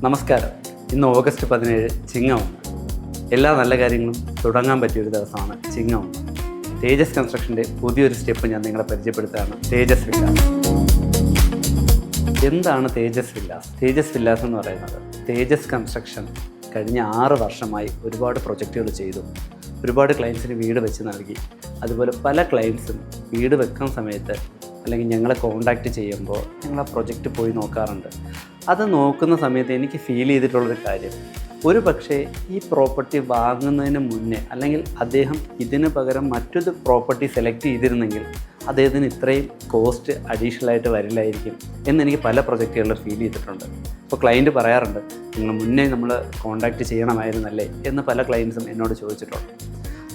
നമസ്കാരം. ഇന്ന് ഓഗസ്റ്റ് 17 ചിങ്ങം 1. എല്ലാ നല്ല കാര്യങ്ങളും തുടങ്ങാൻ പറ്റിയൊരു ദിവസമാണ് ചിങ്ങം 1. തേജസ് കൺസ്ട്രക്ഷൻ്റെ പുതിയൊരു സ്റ്റെപ്പ് ഞാൻ നിങ്ങളെ പരിചയപ്പെടുത്തുകയാണ്. തേജസ് വില്ലാസ്. എന്താണ് തേജസ് വില്ലാസ്? തേജസ് വില്ലാസ് എന്ന് പറയുന്നത് തേജസ് കൺസ്ട്രക്ഷൻ കഴിഞ്ഞ 6 വർഷമായി ഒരുപാട് പ്രൊജക്റ്റുകൾ ചെയ്തു. ഒരുപാട് ക്ലയൻസിന് വീട് വെച്ച് നൽകി. അതുപോലെ പല ക്ലയൻസും വീട് വെക്കുന്ന സമയത്ത് അല്ലെങ്കിൽ ഞങ്ങളെ കോൺടാക്റ്റ് ചെയ്യുമ്പോൾ ഞങ്ങൾ ആ പ്രൊജക്റ്റ് പോയി നോക്കാറുണ്ട്. അത് നോക്കുന്ന സമയത്ത് എനിക്ക് ഫീൽ ചെയ്തിട്ടുള്ളൊരു കാര്യം, ഒരു പക്ഷേ ഈ പ്രോപ്പർട്ടി വാങ്ങുന്നതിന് മുന്നേ അല്ലെങ്കിൽ അദ്ദേഹം ഇതിന് പകരം മറ്റൊരു പ്രോപ്പർട്ടി സെലക്ട് ചെയ്തിരുന്നെങ്കിൽ അദ്ദേഹത്തിന് ഇത്രയും കോസ്റ്റ് അഡീഷണലായിട്ട് വരില്ലായിരിക്കും എന്നെനിക്ക് പല പ്രൊജക്റ്റുകളിലും ഫീൽ ചെയ്തിട്ടുണ്ട്. ഇപ്പോൾ ക്ലയൻറ്റ് പറയാറുണ്ട്, നിങ്ങൾ മുന്നേ നമ്മൾ കോൺടാക്റ്റ് ചെയ്യണമായിരുന്നല്ലേ എന്ന് പല ക്ലയൻസും എന്നോട് ചോദിച്ചിട്ടുണ്ട്.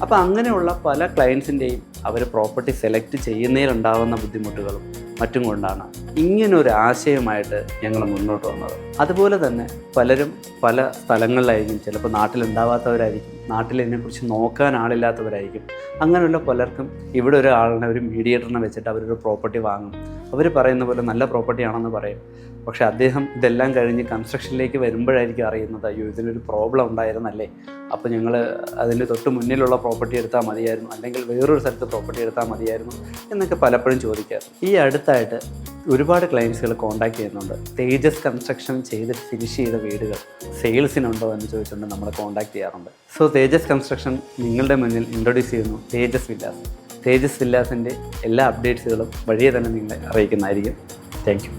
അപ്പോൾ അങ്ങനെയുള്ള പല ക്ലയൻസിൻ്റെയും അവർ പ്രോപ്പർട്ടി സെലക്ട് ചെയ്യുന്നതിലുണ്ടാകുന്ന ബുദ്ധിമുട്ടുകളും മറ്റും കൊണ്ടാണ് ഇങ്ങനൊരു ആശയമായിട്ട് ഞങ്ങൾ മുന്നോട്ട് വന്നത്. അതുപോലെ തന്നെ പലരും പല സ്ഥലങ്ങളിലായിരിക്കും, ചിലപ്പോൾ നാട്ടിലുണ്ടാവാത്തവരായിരിക്കും, നാട്ടിൽ ഇതിനെക്കുറിച്ച് നോക്കാൻ ആളില്ലാത്തവരായിരിക്കും. അങ്ങനെയുള്ള പലർക്കും ഇവിടെ ഒരാളിനെ, ഒരു മീഡിയേറ്ററിനെ വെച്ചിട്ട് അവരൊരു പ്രോപ്പർട്ടി വാങ്ങും. അവർ പറയുന്ന പോലെ നല്ല പ്രോപ്പർട്ടിയാണെന്ന് പറയും. പക്ഷേ അദ്ദേഹം ഇതെല്ലാം കഴിഞ്ഞ് കൺസ്ട്രക്ഷനിലേക്ക് വരുമ്പോഴായിരിക്കും അറിയുന്നത്, അയ്യോ ഇതിനൊരു പ്രോബ്ലം ഉണ്ടായിരുന്നല്ലേ, അപ്പോൾ ഞങ്ങൾ അതിൻ്റെ തൊട്ട് മുന്നിലുള്ള പ്രോപ്പർട്ടി എടുത്താൽ മതിയായിരുന്നു, അല്ലെങ്കിൽ വേറൊരു സ്ഥലത്ത് പ്രോപ്പർട്ടി എടുത്താൽ മതിയായിരുന്നു എന്നൊക്കെ പലപ്പോഴും ചോദിക്കാറുണ്ട്. ഈ അടുത്തായിട്ട് ഒരുപാട് ക്ലയൻസുകൾ കോൺടാക്ട് ചെയ്യുന്നുണ്ട്. തേജസ് കൺസ്ട്രക്ഷൻ ചെയ്ത് ഫിനിഷ് ചെയ്ത വീടുകൾ സെയിൽസിനുണ്ടോ എന്ന് ചോദിച്ചുകൊണ്ട് നമ്മളെ കോൺടാക്ട് ചെയ്യാറുണ്ട്. സോ തേജസ് കൺസ്ട്രക്ഷൻ നിങ്ങളുടെ മുന്നിൽ ഇൻട്രൊഡ്യൂസ് ചെയ്യുന്നു തേജസ് വില്ലാസ്. തേജസ് വില്ലാസിൻ്റെ എല്ലാ അപ്ഡേറ്റ്സുകളും വഴിയെ തന്നെ നിങ്ങളെ അറിയിക്കുന്നതായിരിക്കും. Thank you.